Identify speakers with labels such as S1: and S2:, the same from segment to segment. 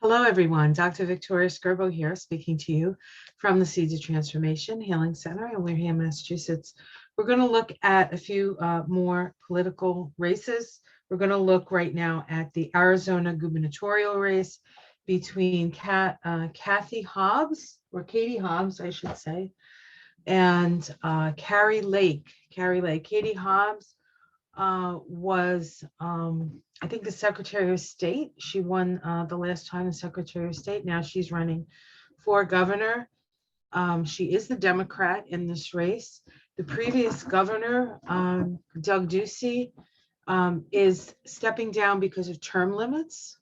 S1: Hello, everyone. Dr. Victoria Skirbo here, speaking to you from the Seeds of Transformation Healing Center in Wareham, Massachusetts. We're going to look at a few more political races. We're going to look right now at the Arizona gubernatorial race between Kathy Hobbs, or Katie Hobbs, I should say, and Kari Lake. Katie Hobbs was, I think, the Secretary of State. She won the last time the Secretary of State. Now she's running for governor. She is the Democrat in this race. The previous governor, Doug Ducey, is stepping down because of term limits.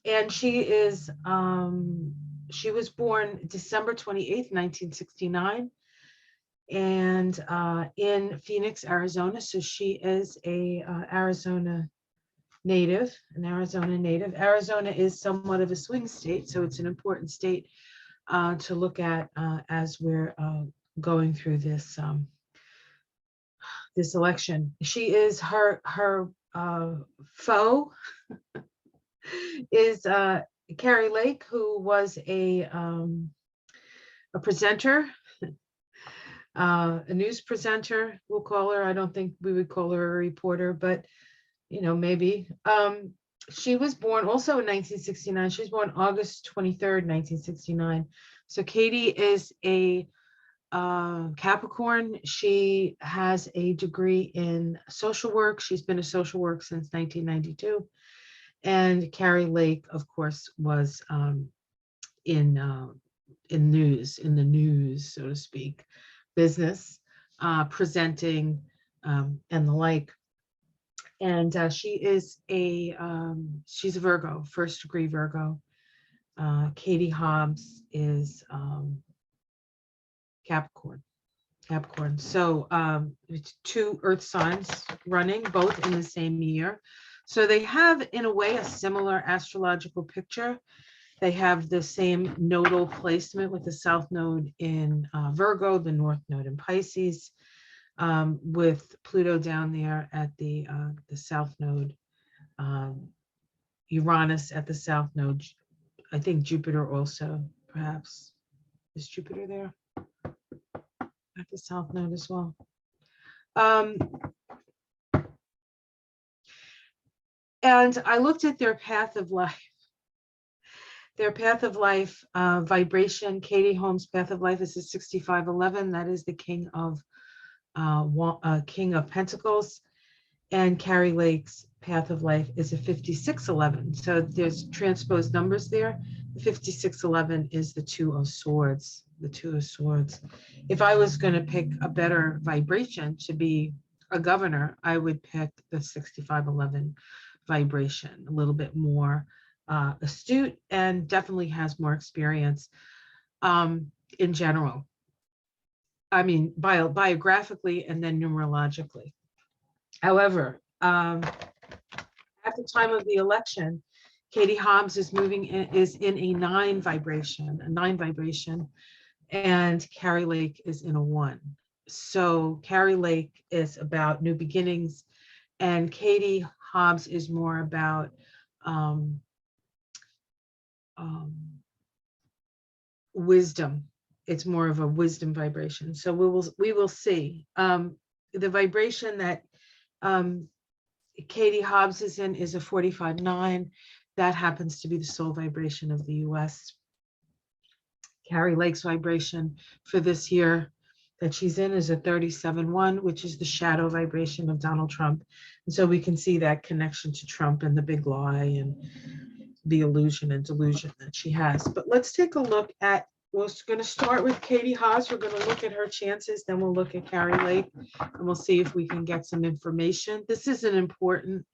S1: And she was born December 28th, 1969. And in Phoenix, Arizona. So she is an Arizona native. Arizona is somewhat of a swing state, so it's an important state to look at as we're going through this this election. She is her foe is Kari Lake, who was a presenter. A news presenter, we'll call her. I don't think we would call her a reporter, but maybe. She was born also in 1969. She was born August 23rd, 1969. So Katie is a Capricorn. She has a degree in social work. She's been a social work since 1992. And Kari Lake, of course, was in the news, so to speak, business, presenting, and the like. And she's a Virgo, first degree Virgo. Katie Hobbs is Capricorn. So it's two earth signs running, both in the same year. So they have, in a way, a similar astrological picture. They have the same nodal placement with the south node in Virgo, the north node in Pisces, with Pluto down there at the south node, Uranus at the south node. I think Jupiter also, perhaps. Is Jupiter there at the south node as well? And I looked at their path of life. Vibration. Katie Holmes' path of life is a 6511. That is the King of Pentacles. And Kari Lake's path of life is a 5611. So there's transposed numbers there. The 5611 is the Two of Swords. If I was going to pick a better vibration to be a governor, I would pick the 6511 vibration, a little bit more astute, and definitely has more experience in general. I mean, biographically and then numerologically. However, at the time of the election, Katie Hobbs is in a 9 vibration, and Kari Lake is in a 1. So Kari Lake is about new beginnings, and Katie Hobbs is more about wisdom. It's more of a wisdom vibration. So we will see. The vibration that Katie Hobbs is in is a 45-9. That happens to be the soul vibration of the US. Kari Lake's vibration for this year that she's in is a 37-1, which is the shadow vibration of Donald Trump. And so we can see that connection to Trump and the big lie and the illusion and delusion that she has. But let's take a look at, we're going to start with Katie Hobbs. We're going to look at her chances, then we'll look at Kari Lake, and we'll see if we can get some information. This is an important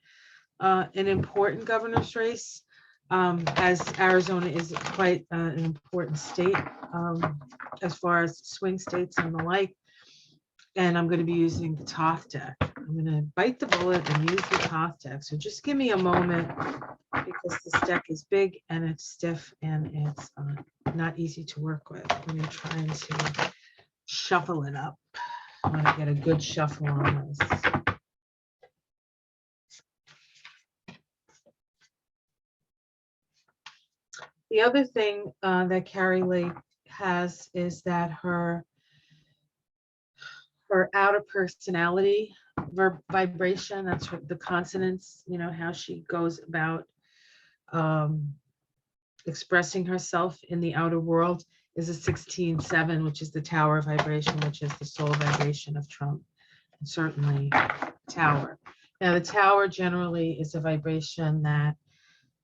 S1: governor's race, as Arizona is quite an important state as far as swing states and the like. And I'm going to be using the Thoth Deck. I'm going to bite the bullet and use the Thoth Deck. So just give me a moment, because this deck is big and it's stiff and it's not easy to work with. I'm trying to shuffle it up. I want to get a good shuffle on this. The other thing that Kari Lake has is that her outer personality vibration, that's the consonants, how she goes about um, expressing herself in the outer world, is a 16-7, which is the tower vibration, which is the soul vibration of Trump, and certainly tower. Now, the tower generally is a vibration that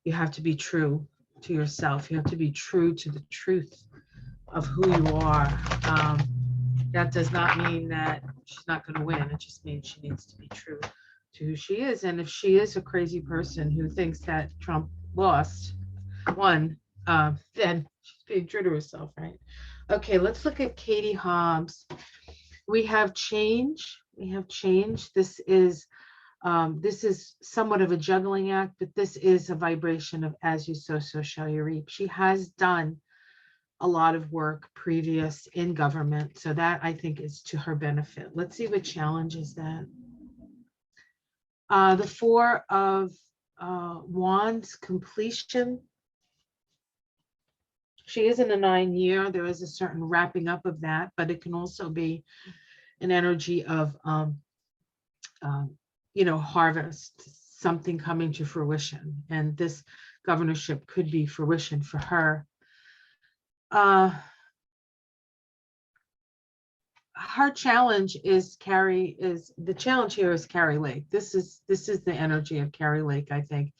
S1: you have to be true to yourself. You have to be true to the truth of who you are. That does not mean that she's not going to win. It just means she needs to be true to who she is. And if she is a crazy person who thinks that Trump won, then she's being true to herself, right? Okay, let's look at Katie Hobbs. We have change. This is somewhat of a juggling act, but this is a vibration of as you sow, so shall you reap. She has done a lot of work previous in government, so that I think is to her benefit. Let's see what challenges that. The Four of Wands, completion. She is in a 9-year. There is a certain wrapping up of that, but it can also be an energy of harvest, something coming to fruition, and this governorship could be fruition for her. Her challenge is the challenge here is Kari Lake. This is the energy of Kari Lake, I think.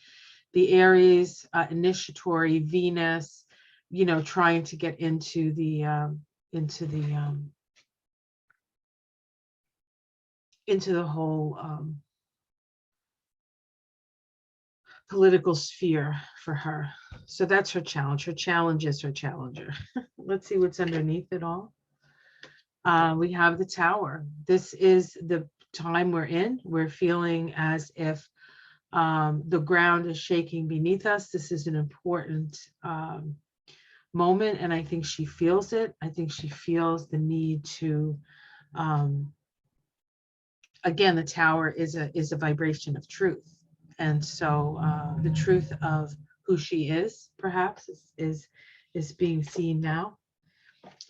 S1: The Aries, initiatory, Venus, trying to get into the whole political sphere for her. So that's her challenge. Her challenge is her challenger. Let's see what's underneath it all. We have the Tower. This is the time we're in. We're feeling as if the ground is shaking beneath us. This is an important moment, and I think she feels it. I think she feels the need to, again, the Tower is a vibration of truth. And so the truth of who she is, perhaps, is being seen now.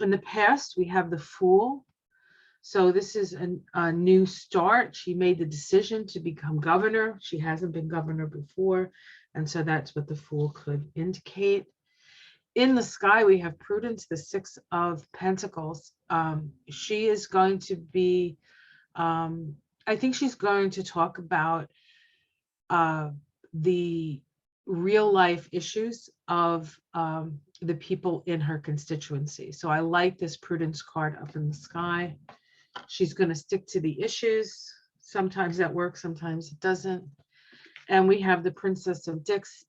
S1: In the past, we have the Fool. So this is a new start. She made the decision to become governor. She hasn't been governor before. And so that's what the Fool could indicate. In the sky, we have Prudence, the Six of Pentacles. She is going to be, I think she's going to talk about the real life issues of the people in her constituency. So I like this Prudence card up in the sky. She's going to stick to the issues. Sometimes that works, sometimes it doesn't. And we have the Princess of Discs.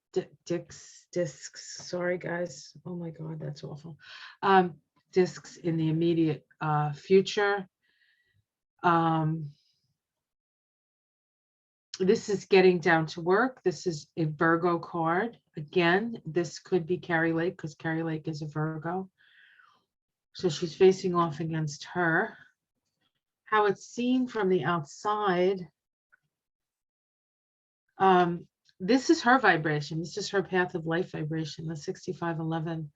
S1: Sorry, guys. Oh my God, that's awful. Discs in the immediate future. This is getting down to work. This is a Virgo card. Again, this could be Kari Lake because Kari Lake is a Virgo. So she's facing off against her. How it's seen from the outside. This is her vibration. This is her path of life vibration, the 6511.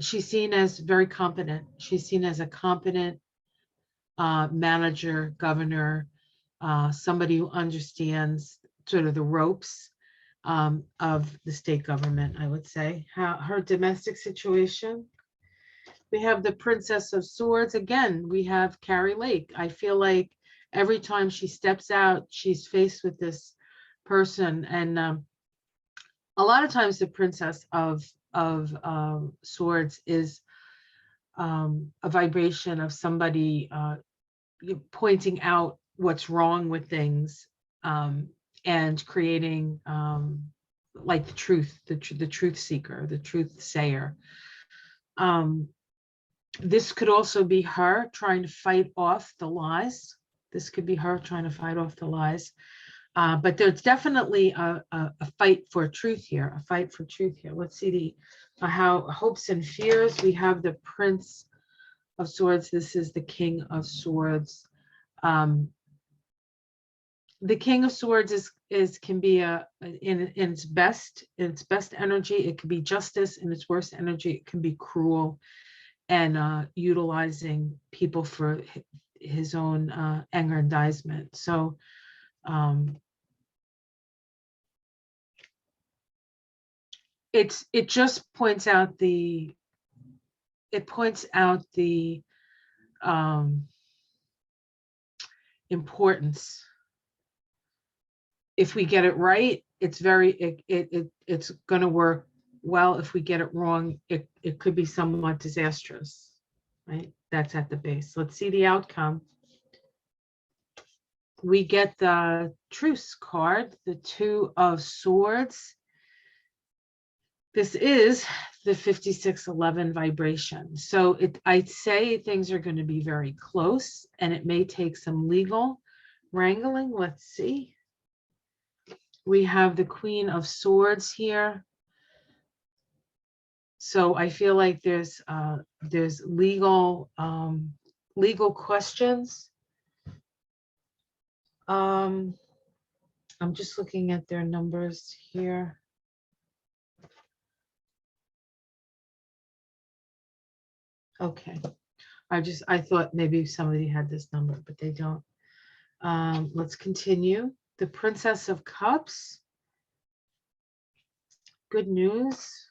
S1: She's seen as very competent. She's seen as a competent manager, governor, somebody who understands sort of the ropes of the state government, I would say. Her domestic situation. We have the Princess of Swords. Again, we have Kari Lake. I feel like every time she steps out, she's faced with this person. And a lot of times the Princess of Swords is a vibration of somebody pointing out what's wrong with things and creating like the truth seeker, the truth sayer. This could also be her trying to fight off the lies. This could be her trying to fight off the lies. But there's definitely a fight for truth here, a fight for truth here. Let's see how hopes and fears. We have the Prince of Swords. This is the King of Swords. The King of Swords can be in its best energy. It can be justice. In its worst energy, it can be cruel and utilizing people for his own aggrandizement. So it just points out the importance. If we get it right, it's going to work well. If we get it wrong, it could be somewhat disastrous, right? That's at the base. Let's see the outcome. We get the Truce card, the Two of Swords. This is the 5611 vibration. So I'd say things are going to be very close, and it may take some legal wrangling. Let's see. We have the Queen of Swords here. So I feel like there's legal questions. I'm just looking at their numbers here. Okay. I thought maybe somebody had this number, but they don't. Let's continue. The Princess of Cups. Good news.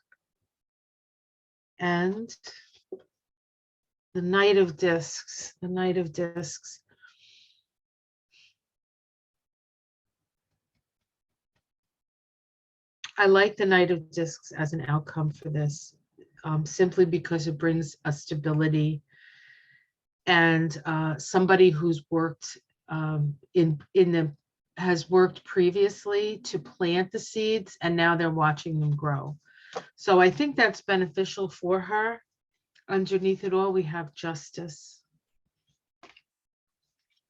S1: And the Knight of Discs. The Knight of Discs. I like the Knight of Discs as an outcome for this, simply because it brings a stability and somebody who's worked has worked previously to plant the seeds, and now they're watching them grow. So I think that's beneficial for her. Underneath it all, we have justice,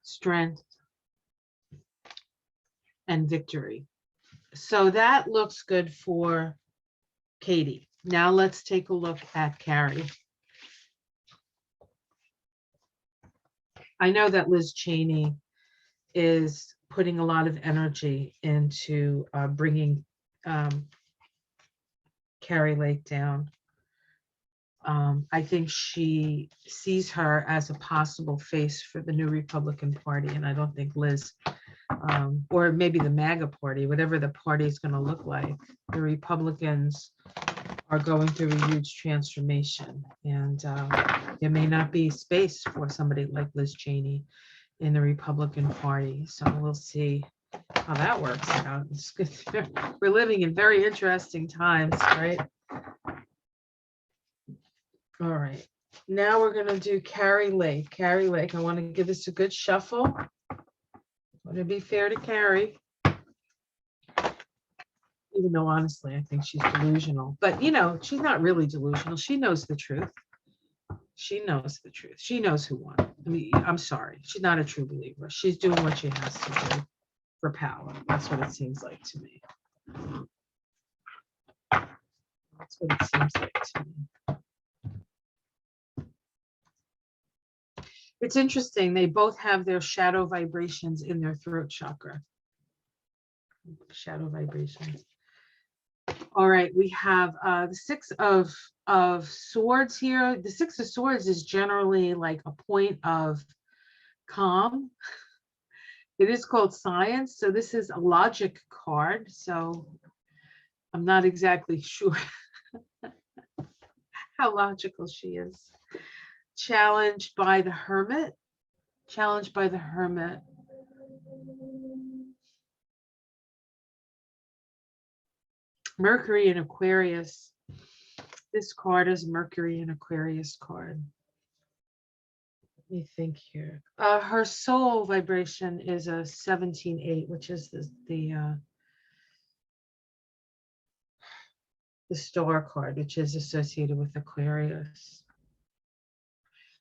S1: strength, and victory. So that looks good for Katie. Now let's take a look at Kari. I know that Liz Cheney is putting a lot of energy into bringing Kari Lake down. I think she sees her as a possible face for the new Republican Party, and I don't think Liz, or maybe the MAGA Party, whatever the party is going to look like, the Republicans are going through a huge transformation, and there may not be space for somebody like Liz Cheney in the Republican Party. So we'll see how that works out. It's good. We're living in very interesting times, right? All right. Now we're going to do Kari Lake. Kari Lake. I want to give this a good shuffle. I want to be fair to Kari. Even though, honestly, I think she's delusional. But, you know, she's not really delusional. She knows the truth. She knows the truth. She knows who won. I mean, I'm sorry. She's not a true believer. She's doing what she has to do for power. That's what it seems like to me. That's what it seems like to me. It's interesting. They both have their shadow vibrations in their throat chakra. Shadow vibrations. All right, we have the Six of Swords here. The Six of Swords is generally like a point of calm. It is called science, so this is a logic card. So I'm not exactly sure how logical she is. Challenged by the Hermit. Challenged by the Hermit. Mercury in Aquarius. This card is Mercury in Aquarius card. Let me think here. Her soul vibration is a 17-8, which is the star card, which is associated with Aquarius.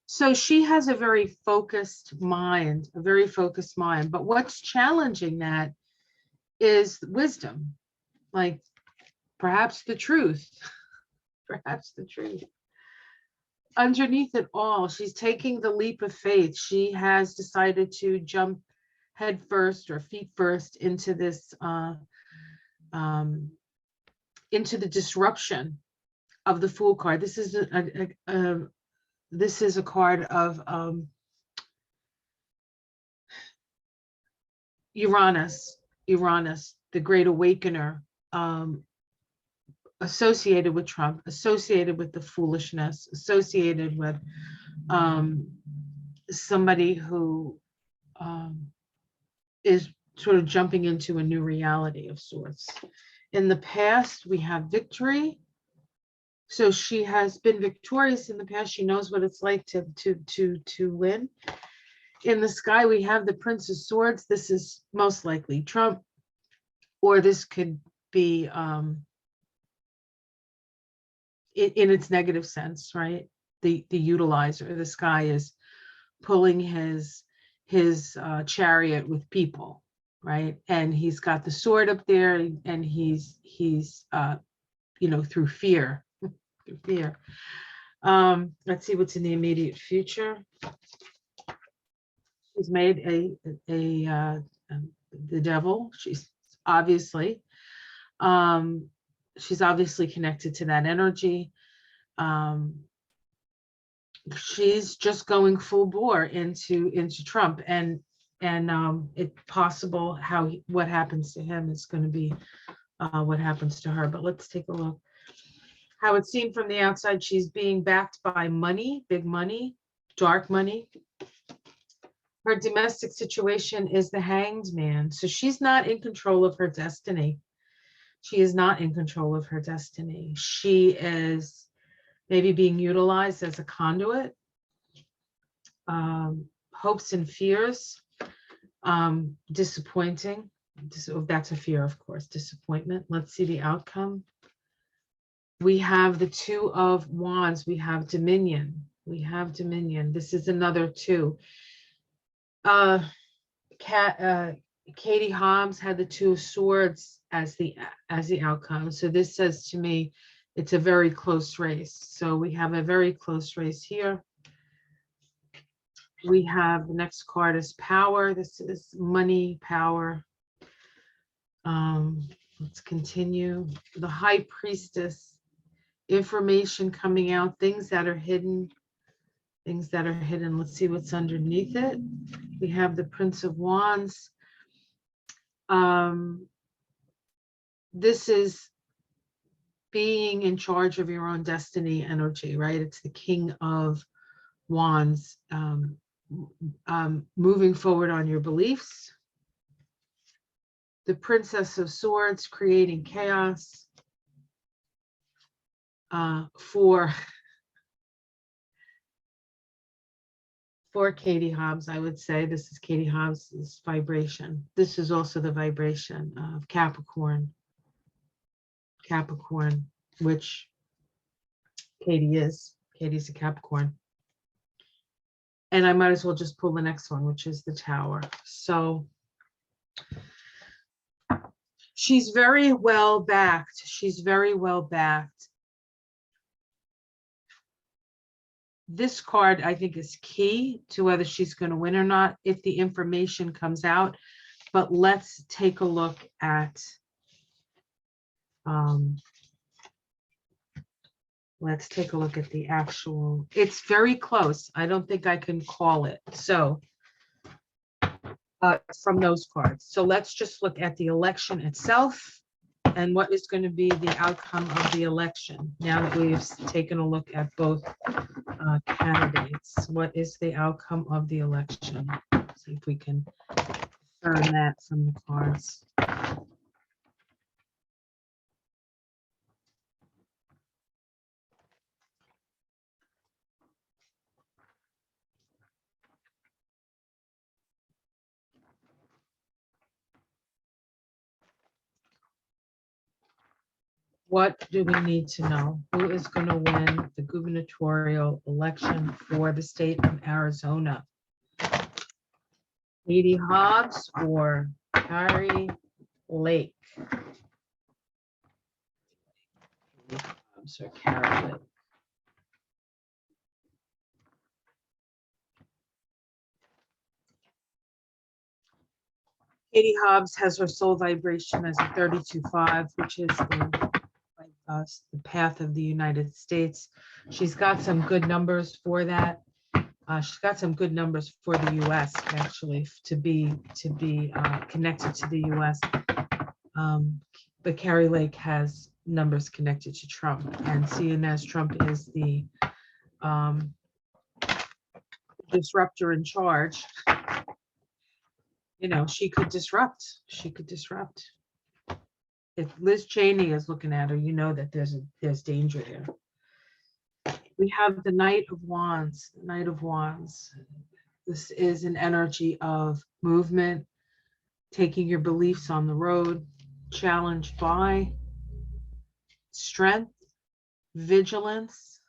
S1: So she has a very focused mind, but what's challenging that is wisdom, like perhaps the truth, perhaps the truth. Underneath it all, she's taking the leap of faith. She has decided to jump head first or feet first into this, into the disruption of the Fool card. This is this is a card of Uranus, the Great Awakener, associated with Trump, associated with the foolishness, associated with somebody who is sort of jumping into a new reality of sorts. In the past, we have victory. So she has been victorious in the past. She knows what it's like to win. In the sky, we have the Prince of Swords. This is most likely Trump, or this could be in its negative sense, right? The utilizer. The sky is pulling his chariot with people, right? And he's got the sword up there, and he's through fear. Let's see what's in the immediate future. She's made the devil. She's obviously connected to that energy. She's just going full bore into Trump, and it's possible what happens to him is going to be what happens to her. But let's take a look. How it's seen from the outside, she's being backed by money, big money, dark money. Her domestic situation is the Hanged Man. So she's not in control of her destiny. She is not in control of her destiny. She is maybe being utilized as a conduit. Hopes and fears, disappointing. That's a fear, of course, disappointment. Let's see the outcome. We have the Two of Wands. We have Dominion. This is another two. Katie Hobbs had the Two of Swords as the outcome. So this says to me, it's a very close race. So we have a very close race here. We have the next card is Power. This is money, power. Let's continue. The High Priestess. Information coming out, things that are hidden. Let's see what's underneath it. We have the Prince of Wands. This is being in charge of your own destiny energy, right? It's the King of Wands, moving forward on your beliefs. The Princess of Swords, creating chaos. For Katie Hobbs, I would say this is Katie Hobbs' vibration. This is also the vibration of Capricorn, which Katie is. Katie's a Capricorn. And I might as well just pull the next one, which is the Tower. So she's very well backed. This card, I think, is key to whether she's going to win or not if the information comes out. But let's take a look at the actual. It's very close. I don't think I can call it. So from those cards. So let's just look at the election itself and what is going to be the outcome of the election. Now that we've taken a look at both candidates, what is the outcome of the election? See if we can earn that from the cards. What do we need to know? Who is going to win the gubernatorial election for the state of Arizona? Katie Hobbs or Kari Lake? Hobbs or Kari Lake? Katie Hobbs has her soul vibration as a 32.5, which is the path of the United States. She's got some good numbers for that. She's got some good numbers for the U.S. actually to be connected to the U.S. But Kari Lake has numbers connected to Trump, and seeing as Trump is the disruptor in charge, she could disrupt. She could disrupt. If Liz Cheney is looking at her, you know that there's danger there. We have the Knight of Wands. The Knight of Wands. This is an energy of movement, taking your beliefs on the road, challenged by strength, vigilance,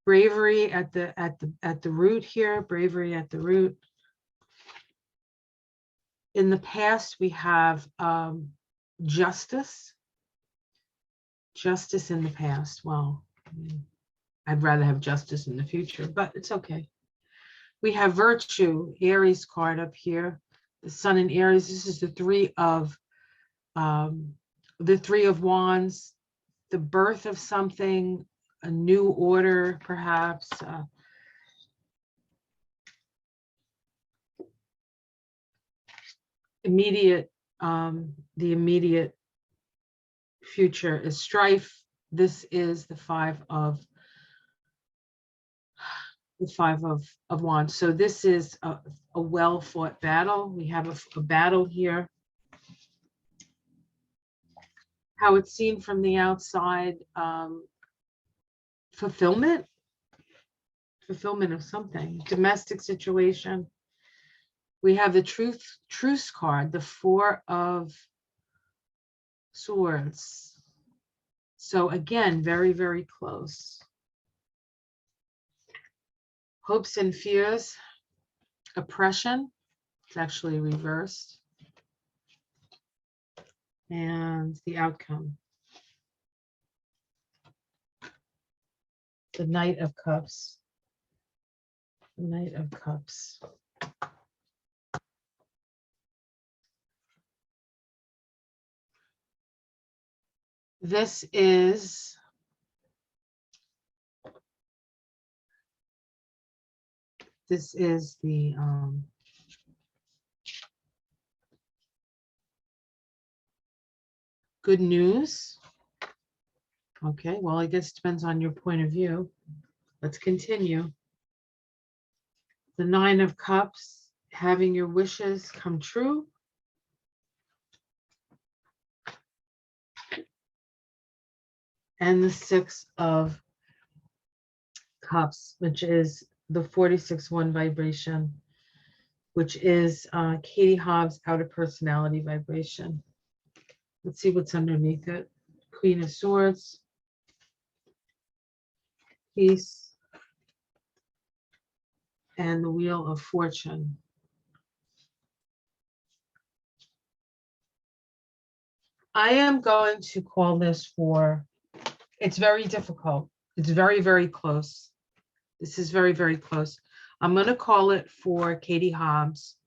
S1: bravery at the root here, bravery at the root. In the past, we have justice in the past. Well, I'd rather have justice in the future, but it's okay. We have virtue, Aries card up here, the Sun in Aries. This is the three of Wands, the birth of something, a new order, perhaps. The immediate future is strife. This is the five of Wands. So this is a well-fought battle. We have a battle here. How it's seen from the outside, fulfillment of something, domestic situation. We have the truce card, the Four of Swords. So again, very, very close. Hopes and fears, oppression. It's actually reversed. And the outcome. The Knight of Cups. The Knight of Cups. This is the good news. Okay, well, I guess it depends on your point of view. Let's continue. The Nine of Cups, having your wishes come true. And the Six of Cups, which is the 46-1 vibration, which is Katie Hobbs' outer personality vibration. Let's see what's underneath it. Queen of Swords, Peace, and the Wheel of Fortune. I am going to call this for, it's very difficult. It's very, very close. This is very, very close. I'm going to call it for Katie Hobbs,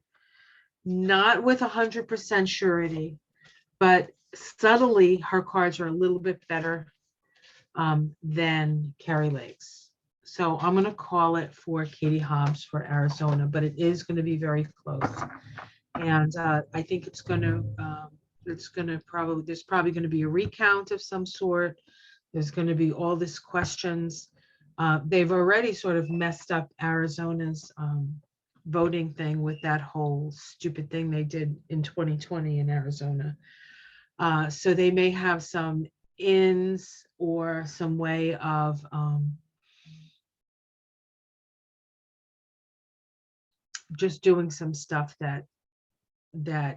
S1: not with 100% surety, but subtly her cards are a little bit better than Kari Lake's. So I'm going to call it for Katie Hobbs for Arizona, but it is going to be very close. And I think there's probably going to be a recount of some sort. There's going to be all these questions. They've already sort of messed up Arizona's voting thing with that whole stupid thing they did in 2020 in Arizona. So they may have some ins or some way of just doing some stuff that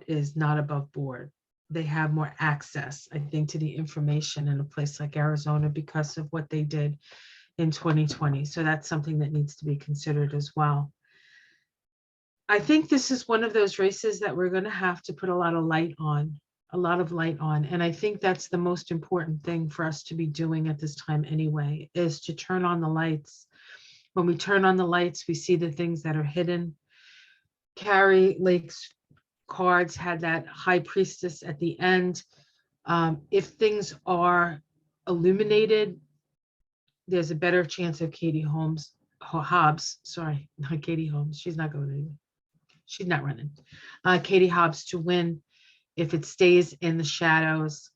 S1: is not above board. They have more access, I think, to the information in a place like Arizona because of what they did in 2020. So that's something that needs to be considered as well. I think this is one of those races that we're going to have to put a lot of light on. And I think that's the most important thing for us to be doing at this time anyway, is to turn on the lights When we turn on the lights, we see the things that are hidden. Kari Lake's cards had that high priestess at the end. If things are illuminated, there's a better chance of Hobbs, sorry, not Katie Holmes. She's not going anywhere. She's not running. Katie Hobbs to win. If it stays in the shadows,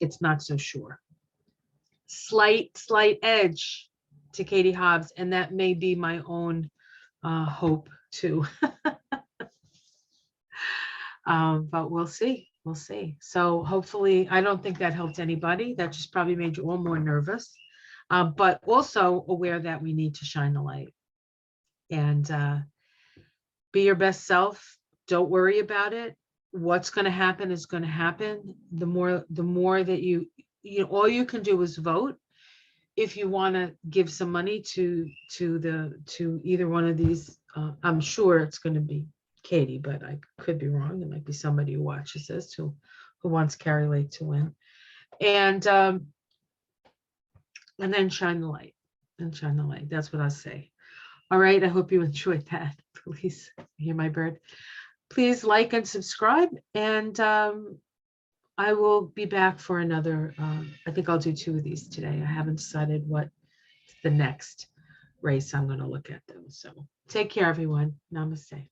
S1: it's not so sure. Slight edge to Katie Hobbs, and that may be my own hope too. But we'll see. We'll see. So hopefully, I don't think that helped anybody. That just probably made you all more nervous, but also aware that we need to shine the light and be your best self. Don't worry about it. What's going to happen is going to happen. The more that you all you can do is vote. If you want to give some money to either one of these, I'm sure it's going to be Katie, but I could be wrong. There might be somebody who watches this who wants Kari Lake to win, and then shine the light and shine the light. That's what I say. All right. I hope you enjoyed that. Please hear my bird. Please like and subscribe, and I will be back for another. I think I'll do 2 of these today. I haven't decided what the next race I'm going to look at though. So take care, everyone. Namaste.